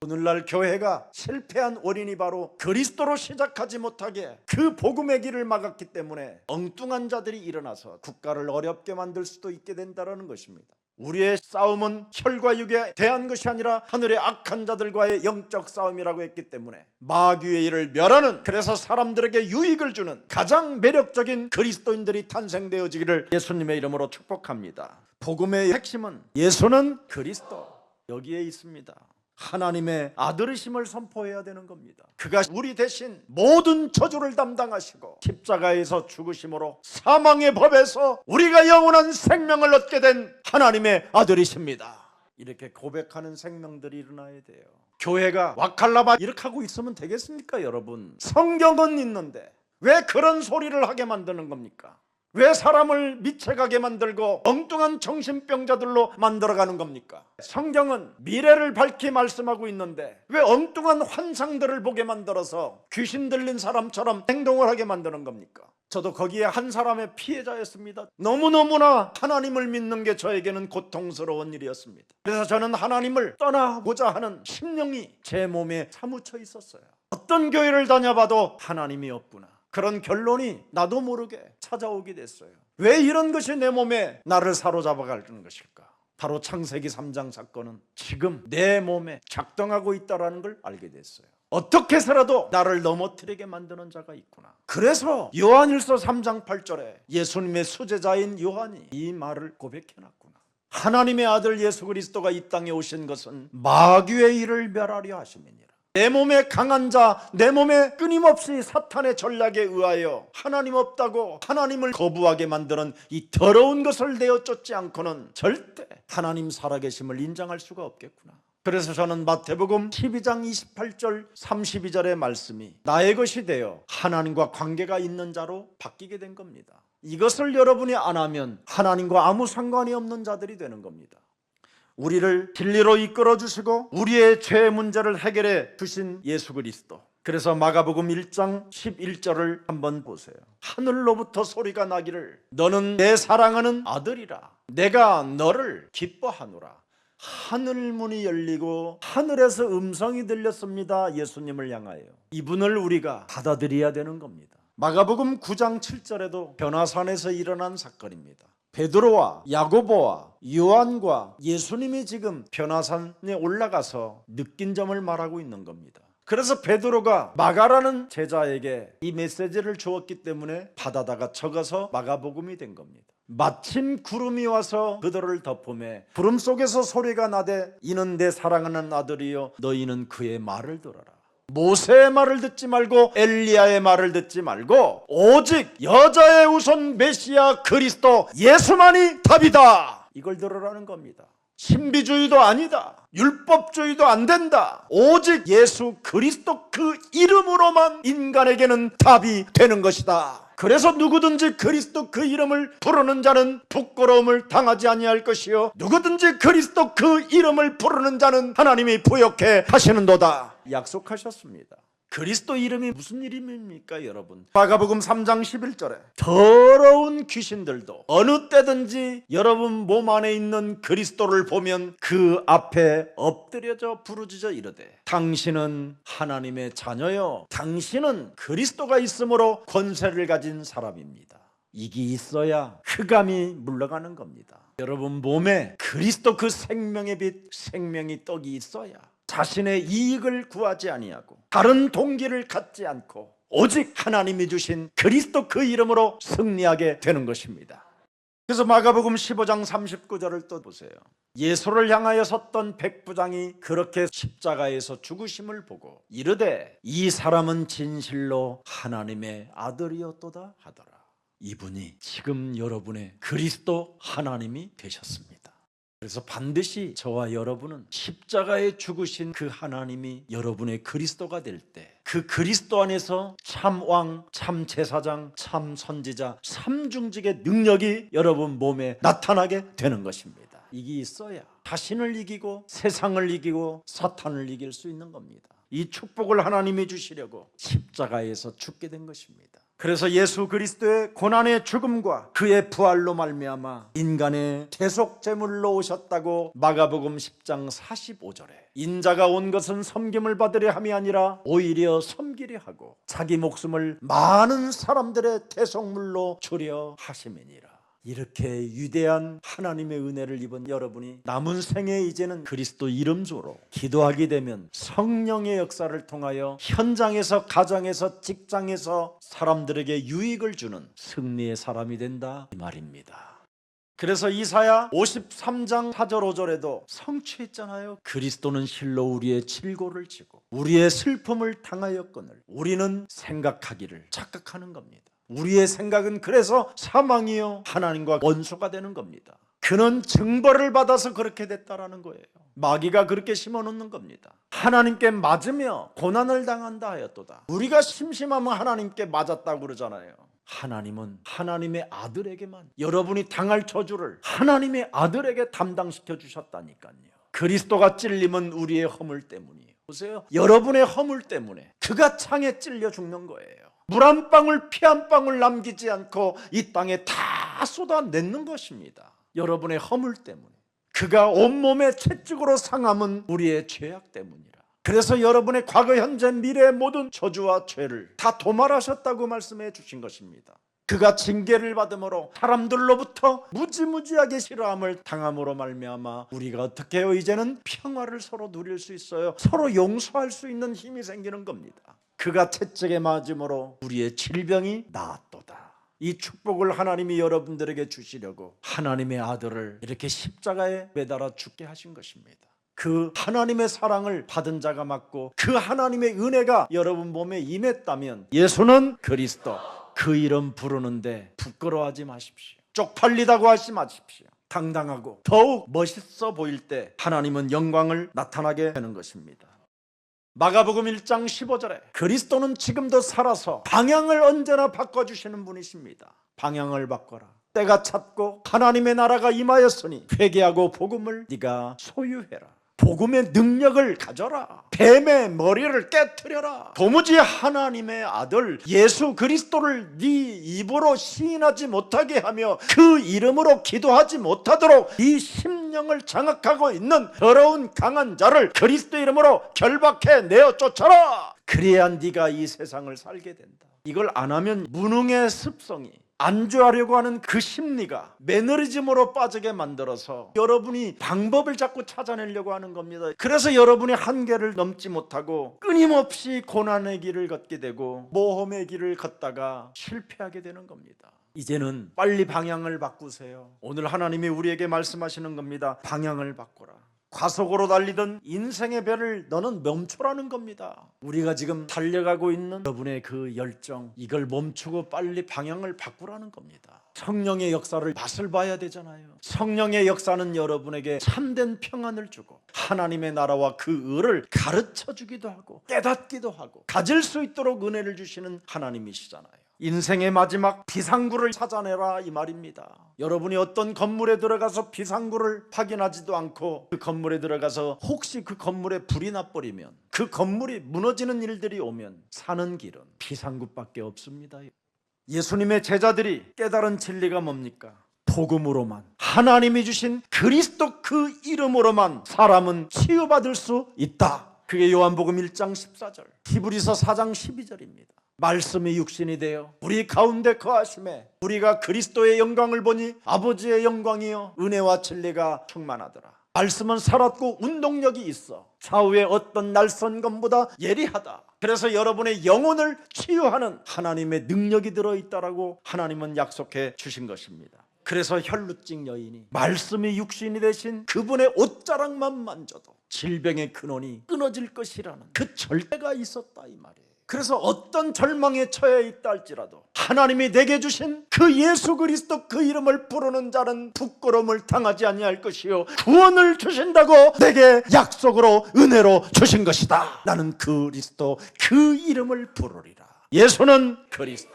오늘날 교회가 실패한 원인이 바로 그리스도로 시작하지 못하게 그 복음의 길을 막았기 때문에 엉뚱한 자들이 일어나서 국가를 어렵게 만들 수도 있게 된다는 것입니다. 우리의 싸움은 혈과 육에 대한 것이 아니라 하늘의 악한 자들과의 영적 싸움이라고 했기 때문에 마귀의 일을 멸하는, 그래서 사람들에게 유익을 주는 가장 매력적인 그리스도인들이 탄생되어지기를 예수님의 이름으로 축복합니다. 복음의 핵심은 예수는 그리스도, 여기에 있습니다. 하나님의 아들이심을 선포해야 되는 겁니다. 그가 우리 대신 모든 저주를 담당하시고 십자가에서 죽으심으로 사망의 법에서 우리가 영원한 생명을 얻게 된 하나님의 아들이십니다. 이렇게 고백하는 생명들이 일어나야 돼요. 교회가 와칼라바 이렇게 하고 있으면 되겠습니까 여러분? 성경은 있는데 왜 그런 소리를 하게 만드는 겁니까? 왜 사람을 미쳐가게 만들고 엉뚱한 정신병자들로 만들어가는 겁니까? 성경은 미래를 밝히 말씀하고 있는데 왜 엉뚱한 환상들을 보게 만들어서 귀신 들린 사람처럼 행동을 하게 만드는 겁니까? 저도 거기에 한 사람의 피해자였습니다. 너무너무나 하나님을 믿는 게 저에게는 고통스러운 일이었습니다. 그래서 저는 하나님을 떠나고자 하는 심령이 제 몸에 사무쳐 있었어요. 어떤 교회를 다녀봐도 하나님이 없구나, 그런 결론이 나도 모르게 찾아오게 됐어요. 왜 이런 것이 내 몸에 나를 사로잡아가는 것일까? 바로 창세기 3장 사건은 지금 내 몸에 작동하고 있다는 걸 알게 됐어요. 어떻게 해서라도 나를 넘어뜨리게 만드는 자가 있구나. 그래서 요한일서 3장 8절에 예수님의 수제자인 요한이 이 말을 고백해놨구나. 하나님의 아들 예수 그리스도가 이 땅에 오신 것은 마귀의 일을 멸하려 하심이니라. 내 몸에 강한 자, 내 몸에 끊임없이 사탄의 전략에 의하여 하나님 없다고 하나님을 거부하게 만드는 이 더러운 것을 내어 쫓지 않고는 절대 하나님 살아계심을 인정할 수가 없겠구나. 그래서 저는 마태복음 12장 28절 32절의 말씀이 나의 것이 되어 하나님과 관계가 있는 자로 바뀌게 된 겁니다. 이것을 여러분이 안 하면 하나님과 아무 상관이 없는 자들이 되는 겁니다. 우리를 진리로 이끌어 주시고 우리의 죄 문제를 해결해 주신 예수 그리스도. 그래서 마가복음 1장 11절을 한번 보세요. 하늘로부터 소리가 나기를 너는 내 사랑하는 아들이라, 내가 너를 기뻐하노라. 하늘 문이 열리고 하늘에서 음성이 들렸습니다. 예수님을 향하여. 이분을 우리가 받아들여야 되는 겁니다. 마가복음 9장 7절에도 변화산에서 일어난 사건입니다. 베드로와 야고보와 요한과 예수님이 지금 변화산에 올라가서 느낀 점을 말하고 있는 겁니다. 그래서 베드로가 마가라는 제자에게 이 메시지를 주었기 때문에 바다다가 적어서 마가복음이 된 겁니다. 마침 구름이 와서 그들을 덮음에 구름 속에서 소리가 나되 이는 내 사랑하는 아들이요 너희는 그의 말을 들어라. 모세의 말을 듣지 말고 엘리야의 말을 듣지 말고 오직 여자의 우선 메시아 그리스도 예수만이 답이다. 이걸 들으라는 겁니다. 신비주의도 아니다, 율법주의도 안 된다. 오직 예수 그리스도 그 이름으로만 인간에게는 답이 되는 것이다. 그래서 누구든지 그리스도 그 이름을 부르는 자는 부끄러움을 당하지 아니할 것이요 누구든지 그리스도 그 이름을 부르는 자는 하나님이 부욕해 하시는도다 약속하셨습니다. 그리스도 이름이 무슨 이름입니까 여러분? 마가복음 3장 11절에 더러운 귀신들도 어느 때든지 여러분 몸 안에 있는 그리스도를 보면 그 앞에 엎드려져 부르짖어 이르되 당신은 하나님의 자녀요 당신은 그리스도가 있으므로 권세를 가진 사람입니다. 이게 있어야 흑암이 물러가는 겁니다. 여러분 몸에 그리스도 그 생명의 빛 생명의 떡이 있어야 자신의 이익을 구하지 아니하고 다른 동기를 갖지 않고 오직 하나님이 주신 그리스도 그 이름으로 승리하게 되는 것입니다. 그래서 마가복음 15장 39절을 또 보세요. 예수를 향하여 섰던 백부장이 그렇게 십자가에서 죽으심을 보고 이르되 이 사람은 진실로 하나님의 아들이었도다 하더라. 이분이 지금 여러분의 그리스도 하나님이 되셨습니다. 그래서 반드시 저와 여러분은 십자가에 죽으신 그 하나님이 여러분의 그리스도가 될 때 그 그리스도 안에서 참 왕, 참 제사장, 참 선지자, 삼중직의 능력이 여러분 몸에 나타나게 되는 것입니다. 이게 있어야 자신을 이기고 세상을 이기고 사탄을 이길 수 있는 겁니다. 이 축복을 하나님이 주시려고 십자가에서 죽게 된 것입니다. 그래서 예수 그리스도의 고난의 죽음과 그의 부활로 말미암아 인간의 대속 제물로 오셨다고 마가복음 10장 45절에 인자가 온 것은 섬김을 받으려 함이 아니라 오히려 섬기려 하고 자기 목숨을 많은 사람들의 대속물로 주려 하심이니라. 이렇게 위대한 하나님의 은혜를 입은 여러분이 남은 생에 이제는 그리스도 이름으로 기도하게 되면 성령의 역사를 통하여 현장에서 가정에서 직장에서 사람들에게 유익을 주는 승리의 사람이 된다 이 말입니다. 그래서 이사야 53장 4절 5절에도 성취했잖아요. 그리스도는 실로 우리의 질고를 지고 우리의 슬픔을 당하였거늘 우리는 생각하기를 착각하는 겁니다. 우리의 생각은 그래서 사망이요 하나님과 원수가 되는 겁니다. 그는 징벌을 받아서 그렇게 됐다라는 거예요. 마귀가 그렇게 심어놓는 겁니다. 하나님께 맞으며 고난을 당한다 하였도다. 우리가 심심하면 하나님께 맞았다고 그러잖아요. 하나님은 하나님의 아들에게만 여러분이 당할 저주를 하나님의 아들에게 담당시켜 주셨다니까요. 그리스도가 찔림은 우리의 허물 때문이에요. 보세요. 여러분의 허물 때문에 그가 창에 찔려 죽는 거예요. 물 한 방울 피 한 방울 남기지 않고 이 땅에 다 쏟아내는 것입니다. 여러분의 허물 때문에 그가 온몸에 채찍으로 상함은 우리의 죄악 때문이라. 그래서 여러분의 과거 현재 미래의 모든 저주와 죄를 다 도말하셨다고 말씀해 주신 것입니다. 그가 징계를 받음으로 사람들로부터 무지무지하게 싫어함을 당함으로 말미암아 우리가 어떻게 해요? 이제는 평화를 서로 누릴 수 있어요. 서로 용서할 수 있는 힘이 생기는 겁니다. 그가 채찍에 맞음으로 우리의 질병이 나았도다. 이 축복을 하나님이 여러분들에게 주시려고 하나님의 아들을 이렇게 십자가에 매달아 죽게 하신 것입니다. 그 하나님의 사랑을 받은 자가 맞고 그 하나님의 은혜가 여러분 몸에 임했다면 예수는 그리스도 그 이름 부르는데 부끄러워하지 마십시오. 쪽팔리다고 하지 마십시오. 당당하고 더욱 멋있어 보일 때 하나님은 영광을 나타나게 되는 것입니다. 마가복음 1장 15절에 그리스도는 지금도 살아서 방향을 언제나 바꿔주시는 분이십니다. 방향을 바꿔라. 때가 찼고 하나님의 나라가 임하였으니 회개하고 복음을 네가 소유해라. 복음의 능력을 가져라. 뱀의 머리를 깨트려라. 도무지 하나님의 아들 예수 그리스도를 네 입으로 시인하지 못하게 하며 그 이름으로 기도하지 못하도록 이 심령을 장악하고 있는 더러운 강한 자를 그리스도 이름으로 결박해 내어 쫓아라. 그래야 네가 이 세상을 살게 된다. 이걸 안 하면 무능의 습성이 안주하려고 하는 그 심리가 매너리즘으로 빠지게 만들어서 여러분이 방법을 자꾸 찾아내려고 하는 겁니다. 그래서 여러분이 한계를 넘지 못하고 끊임없이 고난의 길을 걷게 되고 모험의 길을 걷다가 실패하게 되는 겁니다. 이제는 빨리 방향을 바꾸세요. 오늘 하나님이 우리에게 말씀하시는 겁니다. 방향을 바꾸라. 과속으로 달리던 인생의 배를 너는 멈추라는 겁니다. 우리가 지금 달려가고 있는 여러분의 그 열정, 이걸 멈추고 빨리 방향을 바꾸라는 겁니다. 성령의 역사를 맛을 봐야 되잖아요. 성령의 역사는 여러분에게 참된 평안을 주고 하나님의 나라와 그 의를 가르쳐 주기도 하고 깨닫기도 하고 가질 수 있도록 은혜를 주시는 하나님이시잖아요. 인생의 마지막 비상구를 찾아내라 이 말입니다. 여러분이 어떤 건물에 들어가서 비상구를 확인하지도 않고 그 건물에 들어가서 혹시 그 건물에 불이 나버리면, 그 건물이 무너지는 일들이 오면 사는 길은 비상구밖에 없습니다. 예수님의 제자들이 깨달은 진리가 뭡니까? 복음으로만, 하나님이 주신 그리스도 그 이름으로만 사람은 치유받을 수 있다. 그게 요한복음 1장 14절, 히브리서 4장 12절입니다. 말씀이 육신이 되어 우리 가운데 거하심에 우리가 그리스도의 영광을 보니 아버지의 영광이요 은혜와 진리가 충만하더라. 말씀은 살았고 운동력이 있어 좌우의 어떤 날선 것보다 예리하다. 그래서 여러분의 영혼을 치유하는 하나님의 능력이 들어있다라고 하나님은 약속해 주신 것입니다. 그래서 혈루증 여인이 말씀이 육신이 되신 그분의 옷자락만 만져도 질병의 근원이 끊어질 것이라는 그 절대가 있었다 이 말이에요. 그래서 어떤 절망에 처해 있다 할지라도 하나님이 내게 주신 그 예수 그리스도 그 이름을 부르는 자는 부끄러움을 당하지 아니할 것이요 구원을 주신다고 내게 약속으로 은혜로 주신 것이다. 나는 그리스도 그 이름을 부르리라. 예수는 그리스도,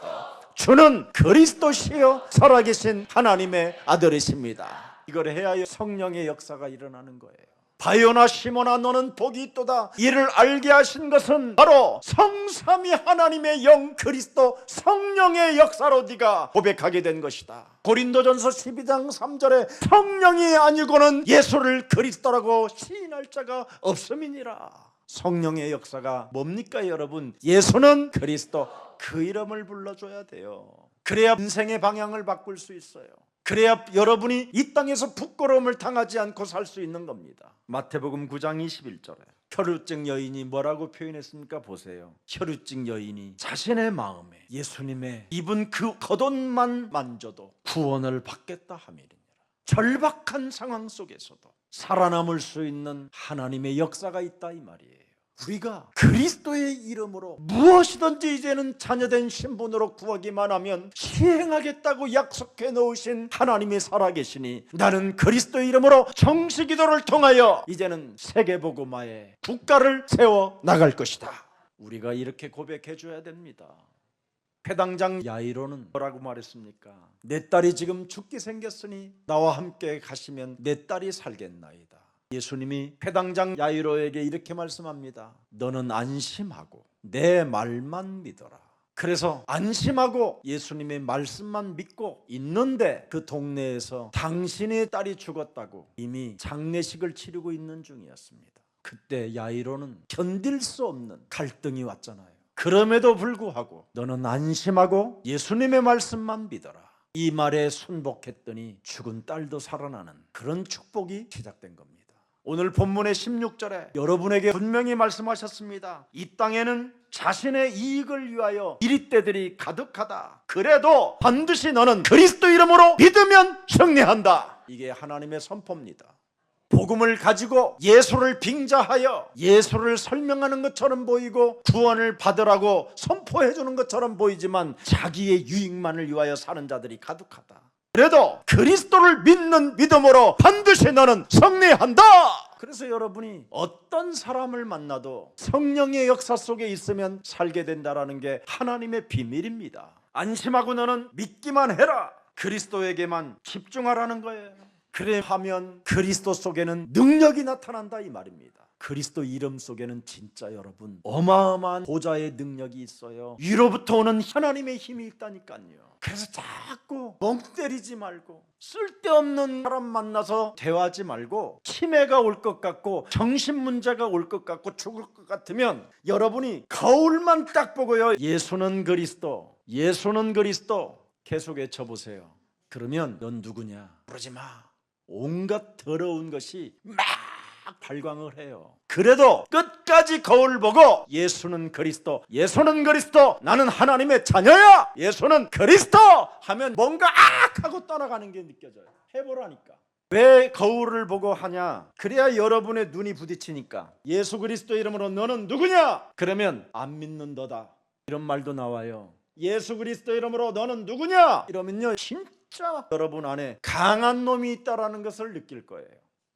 주는 그리스도시요 살아계신 하나님의 아들이십니다. 이걸 해야 성령의 역사가 일어나는 거예요. 바요나 시몬아 너는 복이 있도다. 이를 알게 하신 것은 바로 성삼위 하나님의 영 그리스도 성령의 역사로 네가 고백하게 된 것이다. 고린도전서 12장 3절에 성령이 아니고는 예수를 그리스도라고 시인할 자가 없음이니라. 성령의 역사가 뭡니까 여러분? 예수는 그리스도 그 이름을 불러줘야 돼요. 그래야 인생의 방향을 바꿀 수 있어요. 그래야 여러분이 이 땅에서 부끄러움을 당하지 않고 살 수 있는 겁니다. 마태복음 9장 21절에 혈루증 여인이 뭐라고 표현했습니까? 보세요. 혈루증 여인이 자신의 마음에 예수님의 입은 그 겉옷만 만져도 구원을 받겠다 함이니라. 절박한 상황 속에서도 살아남을 수 있는 하나님의 역사가 있다 이 말이에요. 우리가 그리스도의 이름으로 무엇이든지 이제는 자녀된 신분으로 구하기만 하면 시행하겠다고 약속해 놓으신 하나님이 살아계시니 나는 그리스도의 이름으로 정식기도를 통하여 이제는 세계복음화에 국가를 세워 나갈 것이다. 우리가 이렇게 고백해 줘야 됩니다. 회당장 야이로는 뭐라고 말했습니까? 내 딸이 지금 죽게 생겼으니 나와 함께 가시면 내 딸이 살겠나이다. 예수님이 회당장 야이로에게 이렇게 말씀합니다. 너는 안심하고 내 말만 믿어라. 그래서 안심하고 예수님의 말씀만 믿고 있는데 그 동네에서 당신의 딸이 죽었다고 이미 장례식을 치르고 있는 중이었습니다. 그때 야이로는 견딜 수 없는 갈등이 왔잖아요. 그럼에도 불구하고 너는 안심하고 예수님의 말씀만 믿어라. 이 말에 순복했더니 죽은 딸도 살아나는 그런 축복이 시작된 겁니다. 오늘 본문의 16절에 여러분에게 분명히 말씀하셨습니다. 이 땅에는 자신의 이익을 위하여 이리떼들이 가득하다. 그래도 반드시 너는 그리스도 이름으로 믿으면 승리한다. 이게 하나님의 선포입니다. 복음을 가지고 예수를 빙자하여 예수를 설명하는 것처럼 보이고 구원을 받으라고 선포해 주는 것처럼 보이지만 자기의 유익만을 위하여 사는 자들이 가득하다. 그래도 그리스도를 믿는 믿음으로 반드시 너는 승리한다. 그래서 여러분이 어떤 사람을 만나도 성령의 역사 속에 있으면 살게 된다는 게 하나님의 비밀입니다. 안심하고 너는 믿기만 해라. 그리스도에게만 집중하라는 거예요. 그래 하면 그리스도 속에는 능력이 나타난다 이 말입니다. 그리스도 이름 속에는 진짜 여러분 어마어마한 보좌의 능력이 있어요. 위로부터 오는 하나님의 힘이 있다니까요. 그래서 자꾸 멍 때리지 말고 쓸데없는 사람 만나서 대화하지 말고 치매가 올 것 같고 정신문제가 올 것 같고 죽을 것 같으면 여러분이 거울만 딱 보고요. 예수는 그리스도, 예수는 그리스도 계속 외쳐보세요. 그러면 넌 누구냐? 부르지 마. 온갖 더러운 것이 막 발광을 해요. 그래도 끝까지 거울 보고 예수는 그리스도, 예수는 그리스도, 나는 하나님의 자녀야, 예수는 그리스도 하면 뭔가 하고 떠나가는 게 느껴져요. 해보라니까. 왜 거울을 보고 하냐? 그래야 여러분의 눈이 부딪히니까. 예수 그리스도 이름으로 너는 누구냐? 그러면 안 믿는도다 이런 말도 나와요. 예수 그리스도 이름으로 너는 누구냐? 이러면요 진짜 여러분 안에 강한 놈이 있다라는 것을 느낄 거예요.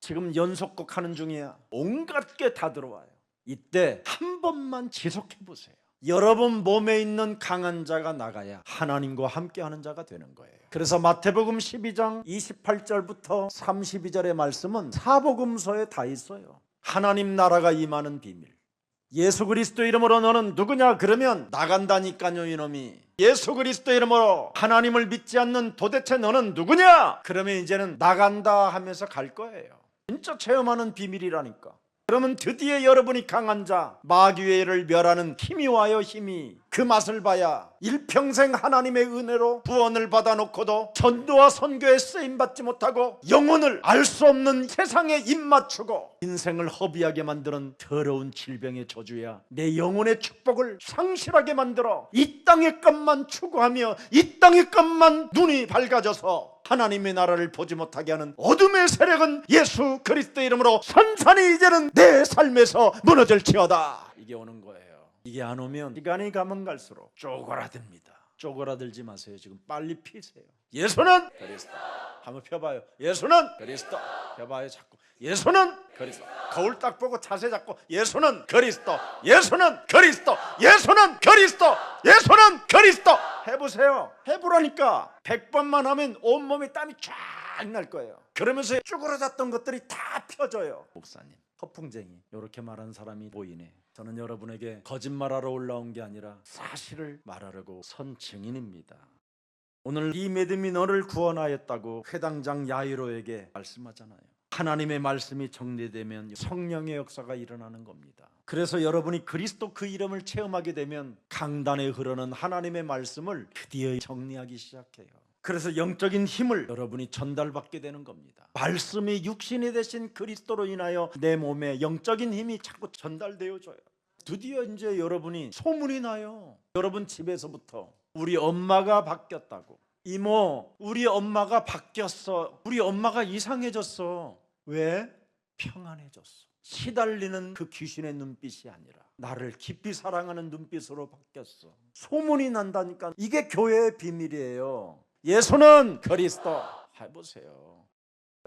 지금 연속곡 하는 중이야. 온갖 게 다 들어와요. 이때 한 번만 지속해 보세요. 여러분 몸에 있는 강한 자가 나가야 하나님과 함께하는 자가 되는 거예요. 그래서 마태복음 12장 28절부터 32절의 말씀은 사복음서에 다 있어요. 하나님 나라가 임하는 비밀. 예수 그리스도 이름으로 너는 누구냐? 그러면 나간다니까요. 이놈이 예수 그리스도 이름으로 하나님을 믿지 않는 도대체 너는 누구냐? 그러면 이제는 나간다 하면서 갈 거예요. 진짜 체험하는 비밀이라니까. 그러면 드디어 여러분이 강한 자 마귀를 멸하는 힘이 와요. 힘이. 그 맛을 봐야 일평생 하나님의 은혜로 구원을 받아놓고도 전도와 선교에 쓰임받지 못하고 영혼을 알 수 없는 세상에 입맞추고 인생을 허비하게 만드는 더러운 질병의 저주야 내 영혼의 축복을 상실하게 만들어 이 땅의 것만 추구하며 이 땅의 것만 눈이 밝아져서 하나님의 나라를 보지 못하게 하는 어둠의 세력은 예수 그리스도 이름으로 산산이 이제는 내 삶에서 무너질지어다. 이게 오는 거예요. 이게 안 오면 시간이 가면 갈수록 쪼그라듭니다. 쪼그라들지 마세요. 지금 빨리 피세요. 예수는 그리스도. 한번 펴봐요. 예수는 그리스도. 펴봐요. 자꾸 예수는 그리스도. 거울 딱 보고 자세 잡고 예수는 그리스도. 예수는 그리스도. 예수는 그리스도. 예수는 그리스도. 해보세요. 해보라니까. 100번만 하면 온몸에 땀이 쫙 날 거예요. 그러면서 쭈그러졌던 것들이 다 펴져요. 목사님 허풍쟁이 이렇게 말한 사람이 보이네. 저는 여러분에게 거짓말하러 올라온 게 아니라 사실을 말하려고 선 증인입니다. 오늘 이 믿음이 너를 구원하였다고 회당장 야이로에게 말씀하잖아요. 하나님의 말씀이 정리되면 성령의 역사가 일어나는 겁니다. 그래서 여러분이 그리스도 그 이름을 체험하게 되면 강단에 흐르는 하나님의 말씀을 드디어 정리하기 시작해요. 그래서 영적인 힘을 여러분이 전달받게 되는 겁니다. 말씀이 육신이 되신 그리스도로 인하여 내 몸에 영적인 힘이 자꾸 전달되어져요. 드디어 이제 여러분이 소문이 나요. 여러분 집에서부터 우리 엄마가 바뀌었다고. 이모, 우리 엄마가 바뀌었어. 우리 엄마가 이상해졌어. 왜? 평안해졌어. 시달리는 그 귀신의 눈빛이 아니라 나를 깊이 사랑하는 눈빛으로 바뀌었어. 소문이 난다니까. 이게 교회의 비밀이에요. 예수는 그리스도. 해보세요.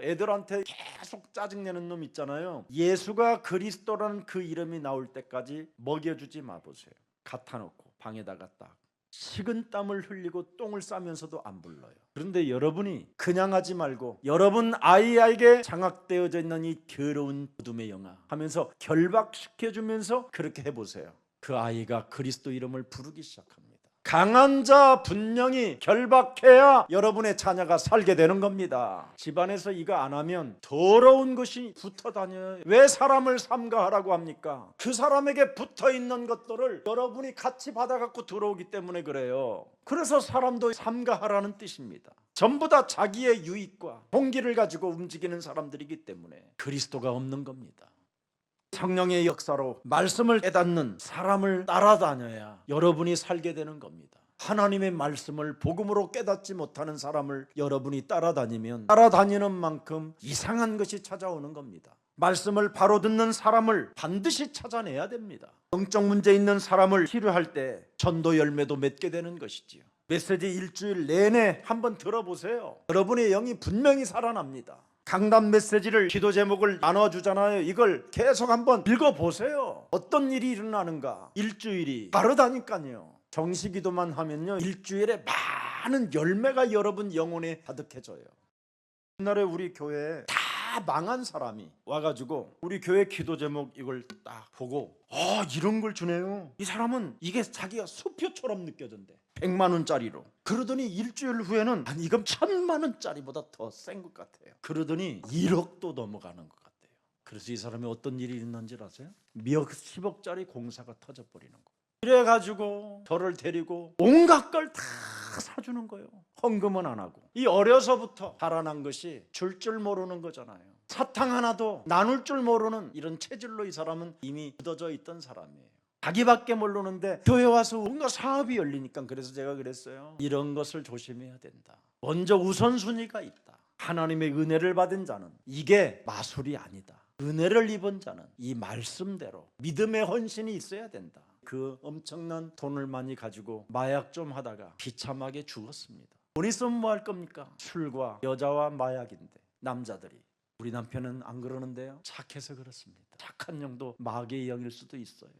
애들한테 계속 짜증내는 놈 있잖아요. 예수가 그리스도라는 그 이름이 나올 때까지 먹여주지 마보세요. 갖다 놓고 방에다가 딱 식은 땀을 흘리고 똥을 싸면서도 안 불러요. 그런데 여러분이 그냥 하지 말고 여러분 아이에게 장악되어져 있는 이 더러운 어둠의 영화 하면서 결박시켜주면서 그렇게 해보세요. 그 아이가 그리스도 이름을 부르기 시작합니다. 강한 자 분명히 결박해야 여러분의 자녀가 살게 되는 겁니다. 집안에서 이거 안 하면 더러운 것이 붙어 다녀요. 왜 사람을 삼가하라고 합니까? 그 사람에게 붙어 있는 것들을 여러분이 같이 받아갖고 들어오기 때문에 그래요. 그래서 사람도 삼가하라는 뜻입니다. 전부 다 자기의 유익과 동기를 가지고 움직이는 사람들이기 때문에 그리스도가 없는 겁니다. 성령의 역사로 말씀을 깨닫는 사람을 따라다녀야 여러분이 살게 되는 겁니다. 하나님의 말씀을 복음으로 깨닫지 못하는 사람을 여러분이 따라다니면 따라다니는 만큼 이상한 것이 찾아오는 겁니다. 말씀을 바로 듣는 사람을 반드시 찾아내야 됩니다. 영적 문제 있는 사람을 치료할 때 전도 열매도 맺게 되는 것이지요. 메시지 일주일 내내 한번 들어보세요. 여러분의 영이 분명히 살아납니다. 강단 메시지를 기도 제목을 나눠주잖아요. 이걸 계속 한번 읽어보세요. 어떤 일이 일어나는가. 일주일이 다르다니까요. 정시기도만 하면요 일주일에 많은 열매가 여러분 영혼에 가득해져요. 옛날에 우리 교회에 다 망한 사람이 와가지고 우리 교회 기도 제목 이걸 딱 보고 이런 걸 주네요. 이 사람은 이게 자기가 수표처럼 느껴진대. 100만 원짜리로. 그러더니 일주일 후에는 아니 이건 1000만 원짜리보다 더 센 것 같아요. 그러더니 1억도 넘어가는 것 같아요. 그래서 이 사람이 어떤 일이 있는지 아세요? 미억 10억짜리 공사가 터져버리는 거예요. 그래가지고 저를 데리고 온갖 걸 다 사주는 거예요. 헌금은 안 하고. 이 어려서부터 자라난 것이 줄 모르는 거잖아요. 사탕 하나도 나눌 줄 모르는 이런 체질로 이 사람은 이미 굳어져 있던 사람이에요. 자기밖에 모르는데 교회 와서 뭔가 사업이 열리니까 그래서 제가 그랬어요. 이런 것을 조심해야 된다. 먼저 우선순위가 있다. 하나님의 은혜를 받은 자는 이게 마술이 아니다. 은혜를 입은 자는 이 말씀대로 믿음의 헌신이 있어야 된다. 그 엄청난 돈을 많이 가지고 마약 좀 하다가 비참하게 죽었습니다. 돈 있으면 뭐 할 겁니까? 술과 여자와 마약인데 남자들이. 우리 남편은 안 그러는데요. 착해서 그렇습니다. 착한 영도 마귀의 영일 수도 있어요.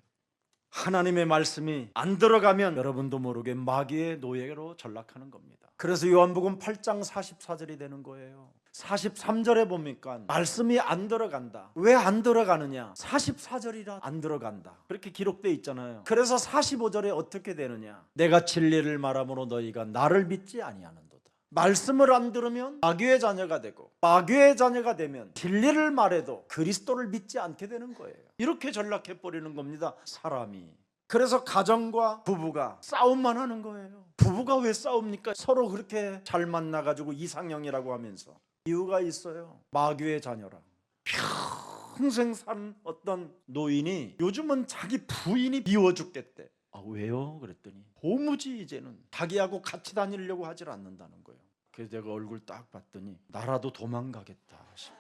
하나님의 말씀이 안 들어가면 여러분도 모르게 마귀의 노예로 전락하는 겁니다. 그래서 요한복음 8장 44절이 되는 거예요. 43절에 보니까 말씀이 안 들어간다. 왜 안 들어가느냐? 44절이라 안 들어간다. 그렇게 기록되어 있잖아요. 그래서 45절에 어떻게 되느냐? 내가 진리를 말함으로 너희가 나를 믿지 아니하는도다. 말씀을 안 들으면 마귀의 자녀가 되고, 마귀의 자녀가 되면 진리를 말해도 그리스도를 믿지 않게 되는 거예요. 이렇게 전락해 버리는 겁니다, 사람이. 그래서 가정과 부부가 싸움만 하는 거예요. 부부가 왜 싸웁니까? 서로 그렇게 잘 만나가지고 이상형이라고 하면서. 이유가 있어요. 마귀의 자녀라. 평생 산 어떤 노인이 요즘은 자기 부인이 미워 죽겠대. 아, 왜요? 그랬더니 도무지 이제는 자기하고 같이 다니려고 하질 않는다는 거예요. 그래서 내가 얼굴 딱 봤더니 나라도 도망가겠다 싶어.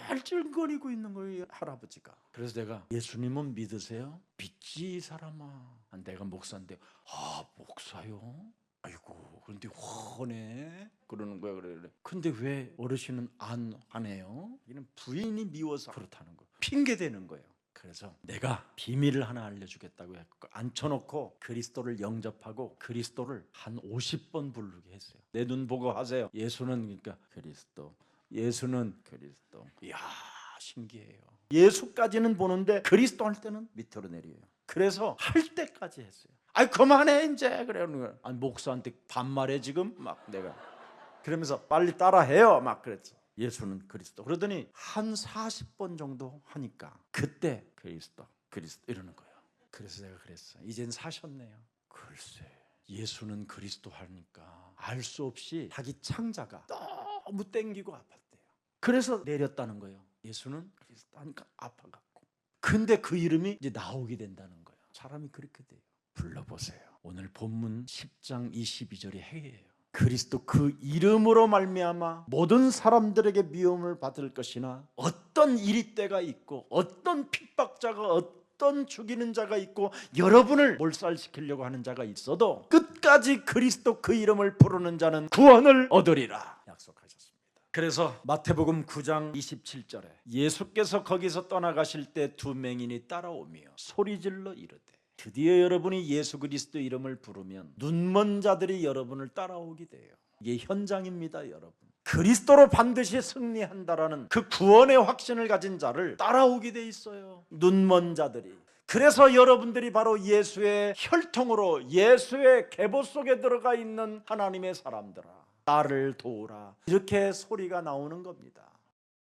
늘 찡거리고 있는 거예요, 할아버지가. 그래서 내가 예수님은 믿으세요? 믿지 이 사람아. 내가 목사인데, 아, 목사요? 아이고, 그런데 훤해 그러는 거야. 그래. 근데 왜 어르신은 안 해요? 이는 부인이 미워서 그렇다는 거예요. 핑계 대는 거예요. 그래서 내가 비밀을 하나 알려주겠다고 했고, 앉혀놓고 그리스도를 영접하고 그리스도를 한 50번 부르게 했어요. 내 눈 보고 하세요. 예수는 그러니까 그리스도, 예수는 그리스도. 이야, 신기해요. 예수까지는 보는데 그리스도 할 때는 밑으로 내려요. 그래서 할 때까지 했어요. 아이, 그만해 이제 그러는 거야. 아니, 목사한테 반말해 지금 막 내가 그러면서 빨리 따라해요 막 그랬어. 예수는 그리스도. 그러더니 한 40번 정도 하니까 그때 그리스도 이러는 거예요. 그래서 내가 그랬어. 이젠 사셨네요. 글쎄, 예수는 그리스도 하니까 알 수 없이 자기 창자가 너무 땡기고 아팠대요. 그래서 내렸다는 거예요. 예수는 그리스도 하니까 아파갖고. 근데 그 이름이 이제 나오게 된다는 거예요. 사람이 그렇게 돼요. 불러보세요. 오늘 본문 10장 22절이 해예요. 그리스도 그 이름으로 말미암아 모든 사람들에게 미움을 받을 것이나 어떤 이리 때가 있고 어떤 핍박자가 어떤 죽이는 자가 있고 여러분을 몰살시키려고 하는 자가 있어도 끝까지 그리스도 그 이름을 부르는 자는 구원을 얻으리라 약속하셨습니다. 그래서 마태복음 9장 27절에 예수께서 거기서 떠나가실 때 두 맹인이 따라오며 소리질러 이르되 드디어 여러분이 예수 그리스도 이름을 부르면 눈먼 자들이 여러분을 따라오게 돼요. 이게 현장입니다, 여러분. 그리스도로 반드시 승리한다라는 그 구원의 확신을 가진 자를 따라오게 돼 있어요, 눈먼 자들이. 그래서 여러분들이 바로 예수의 혈통으로 예수의 계보 속에 들어가 있는 하나님의 사람들아, 나를 도우라, 이렇게 소리가 나오는 겁니다.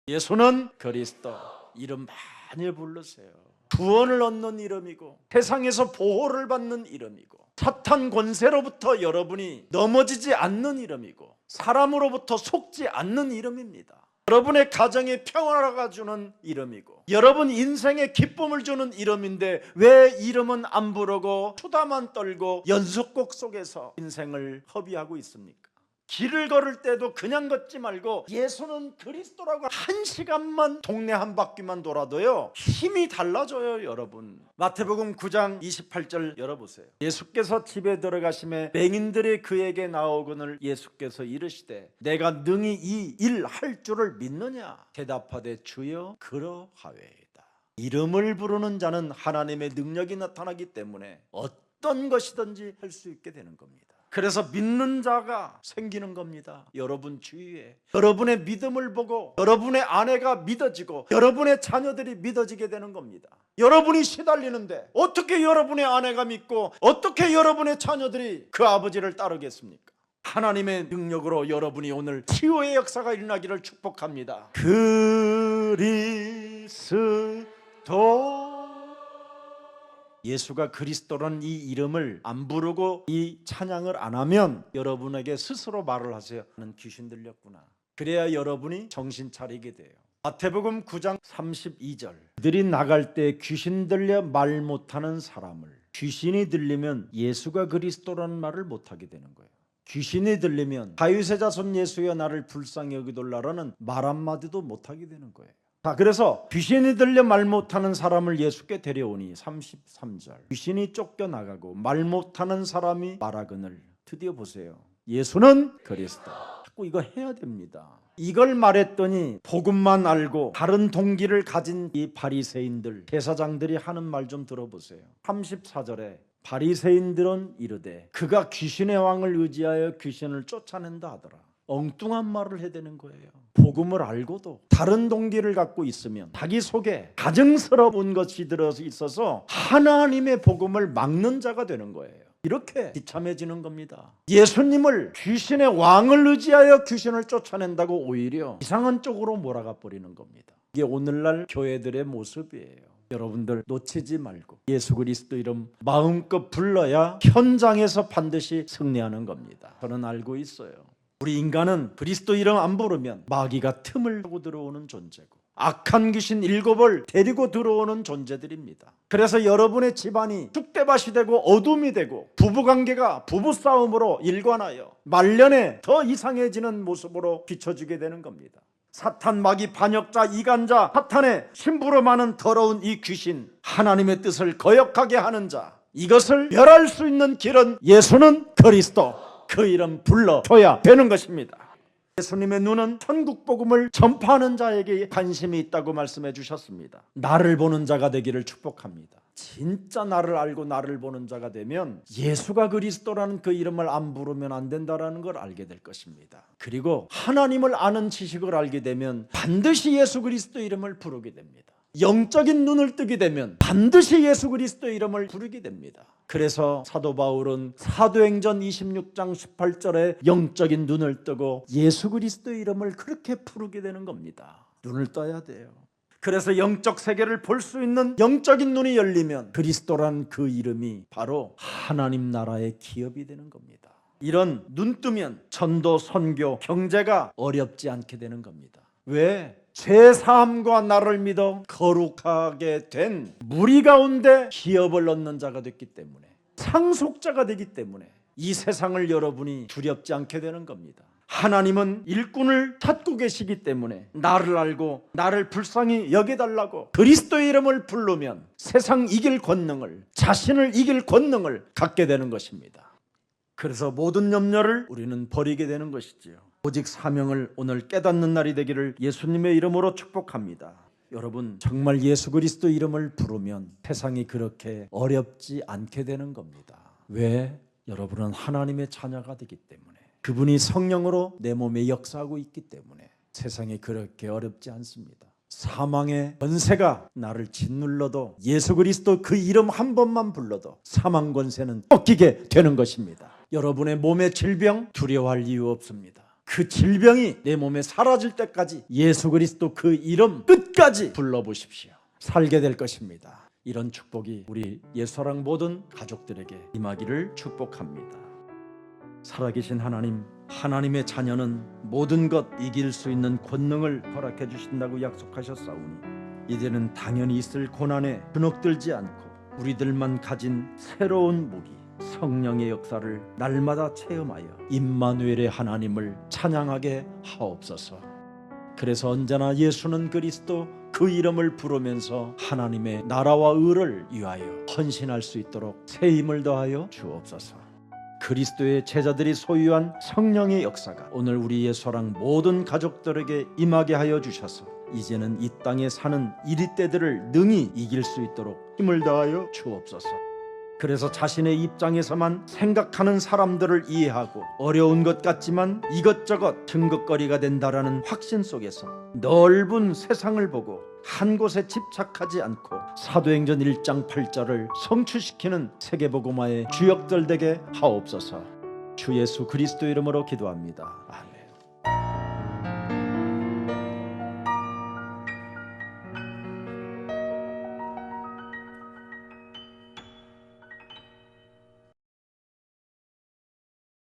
예수는 그리스도 이름 많이 부르세요. 구원을 얻는 이름이고 세상에서 보호를 받는 이름이고 사탄 권세로부터 여러분이 넘어지지 않는 이름이고 사람으로부터 속지 않는 이름입니다. 여러분의 가정에 평화가 주는 이름이고 여러분 인생에 기쁨을 주는 이름인데 왜 이름은 안 부르고 수다만 떨고 연속곡 속에서 인생을 허비하고 있습니까? 길을 걸을 때도 그냥 걷지 말고 예수는 그리스도라고 한 시간만 동네 한 바퀴만 돌아도요 힘이 달라져요, 여러분. 마태복음 9장 28절 열어보세요. 예수께서 집에 들어가심에 맹인들이 그에게 나오거늘 예수께서 이르시되 내가 능히 이 일 할 줄을 믿느냐? 대답하되 주여 그러하외이다. 이름을 부르는 자는 하나님의 능력이 나타나기 때문에 어떤 것이든지 할 수 있게 되는 겁니다. 그래서 믿는 자가 생기는 겁니다. 여러분 주위에 여러분의 믿음을 보고 여러분의 아내가 믿어지고 여러분의 자녀들이 믿어지게 되는 겁니다. 여러분이 시달리는데 어떻게 여러분의 아내가 믿고 어떻게 여러분의 자녀들이 그 아버지를 따르겠습니까? 하나님의 능력으로 여러분이 오늘 치유의 역사가 일어나기를 축복합니다. 그리스도, 예수가 그리스도라는 이 이름을 안 부르고 이 찬양을 안 하면 여러분에게 스스로 말을 하세요. 나는 귀신 들렸구나. 그래야 여러분이 정신 차리게 돼요. 마태복음 9장 32절 그들이 나갈 때 귀신 들려 말 못하는 사람을, 귀신이 들리면 예수가 그리스도라는 말을 못하게 되는 거예요. 귀신이 들리면 다윗의 자손 예수여 나를 불쌍히 여기돌라라는 말 한마디도 못하게 되는 거예요. 자, 그래서 귀신이 들려 말 못하는 사람을 예수께 데려오니 33절 귀신이 쫓겨나가고 말 못하는 사람이 말하거늘. 드디어 보세요. 예수는 그리스도. 꼭 이거 해야 됩니다. 이걸 말했더니 복음만 알고 다른 동기를 가진 이 바리새인들, 제사장들이 하는 말 좀 들어보세요. 34절에 바리새인들은 이르되 그가 귀신의 왕을 의지하여 귀신을 쫓아낸다 하더라. 엉뚱한 말을 해대는 거예요. 복음을 알고도 다른 동기를 갖고 있으면 자기 속에 가증스러운 것이 들어서 있어서 하나님의 복음을 막는 자가 되는 거예요. 이렇게 비참해지는 겁니다. 예수님을 귀신의 왕을 의지하여 귀신을 쫓아낸다고 오히려 이상한 쪽으로 몰아가 버리는 겁니다. 이게 오늘날 교회들의 모습이에요. 여러분들 놓치지 말고 예수 그리스도 이름 마음껏 불러야 현장에서 반드시 승리하는 겁니다. 저는 알고 있어요. 우리 인간은 그리스도 이름 안 부르면 마귀가 틈을 타고 들어오는 존재고 악한 귀신 7을 데리고 들어오는 존재들입니다. 그래서 여러분의 집안이 쑥대밭이 되고 어둠이 되고 부부관계가 부부싸움으로 일관하여 말년에 더 이상해지는 모습으로 비춰지게 되는 겁니다. 사탄, 마귀, 반역자, 이간자, 사탄의 심부름 많은 더러운 이 귀신, 하나님의 뜻을 거역하게 하는 자, 이것을 멸할 수 있는 길은 예수는 그리스도, 그 이름 불러줘야 되는 것입니다. 예수님의 눈은 천국 복음을 전파하는 자에게 관심이 있다고 말씀해 주셨습니다. 나를 보는 자가 되기를 축복합니다. 진짜 나를 알고 나를 보는 자가 되면 예수가 그리스도라는 그 이름을 안 부르면 안 된다라는 걸 알게 될 것입니다. 그리고 하나님을 아는 지식을 알게 되면 반드시 예수 그리스도 이름을 부르게 됩니다. 영적인 눈을 뜨게 되면 반드시 예수 그리스도 이름을 부르게 됩니다. 그래서 사도 바울은 사도행전 26장 18절에 영적인 눈을 뜨고 예수 그리스도 이름을 그렇게 부르게 되는 겁니다. 눈을 떠야 돼요. 그래서 영적 세계를 볼 수 있는 영적인 눈이 열리면 그리스도란 그 이름이 바로 하나님 나라의 기업이 되는 겁니다. 이런 눈 뜨면 전도, 선교, 경제가 어렵지 않게 되는 겁니다. 왜? 죄사함과 나를 믿어 거룩하게 된 무리 가운데 기업을 얻는 자가 됐기 때문에, 상속자가 되기 때문에 이 세상을 여러분이 두렵지 않게 되는 겁니다. 하나님은 일꾼을 찾고 계시기 때문에 나를 알고 나를 불쌍히 여겨달라고 그리스도의 이름을 부르면 세상 이길 권능을, 자신을 이길 권능을 갖게 되는 것입니다. 그래서 모든 염려를 우리는 버리게 되는 것이지요. 오직 사명을 오늘 깨닫는 날이 되기를 예수님의 이름으로 축복합니다. 여러분, 정말 예수 그리스도 이름을 부르면 세상이 그렇게 어렵지 않게 되는 겁니다. 왜? 여러분은 하나님의 자녀가 되기 때문에, 그분이 성령으로 내 몸에 역사하고 있기 때문에 세상이 그렇게 어렵지 않습니다. 사망의 권세가 나를 짓눌러도 예수 그리스도 그 이름 한 번만 불러도 사망 권세는 꺾이게 되는 것입니다. 여러분의 몸의 질병 두려워할 이유 없습니다. 그 질병이 내 몸에 사라질 때까지 예수 그리스도 그 이름 끝까지 불러보십시오. 살게 될 것입니다. 이런 축복이 우리 예수사랑 모든 가족들에게 임하기를 축복합니다. 살아계신 하나님, 하나님의 자녀는 모든 것 이길 수 있는 권능을 허락해 주신다고 약속하셨사오니 이제는 당연히 있을 고난에 주눅들지 않고 우리들만 가진 새로운 무기 성령의 역사를 날마다 체험하여 임마누엘의 하나님을 찬양하게 하옵소서. 그래서 언제나 예수는 그리스도 그 이름을 부르면서 하나님의 나라와 의를 위하여 헌신할 수 있도록 새 힘을 더하여 주옵소서. 그리스도의 제자들이 소유한 성령의 역사가 오늘 우리 예수랑 모든 가족들에게 임하게 하여 주셔서 이제는 이 땅에 사는 이리때들을 능히 이길 수 있도록 힘을 더하여 주옵소서. 그래서 자신의 입장에서만 생각하는 사람들을 이해하고 어려운 것 같지만 이것저것 증거거리가 된다라는 확신 속에서 넓은 세상을 보고 한 곳에 집착하지 않고 사도행전 1장 8절을 성취시키는 세계복음화의 주역들 되게 하옵소서. 주 예수 그리스도 이름으로 기도합니다. 아멘.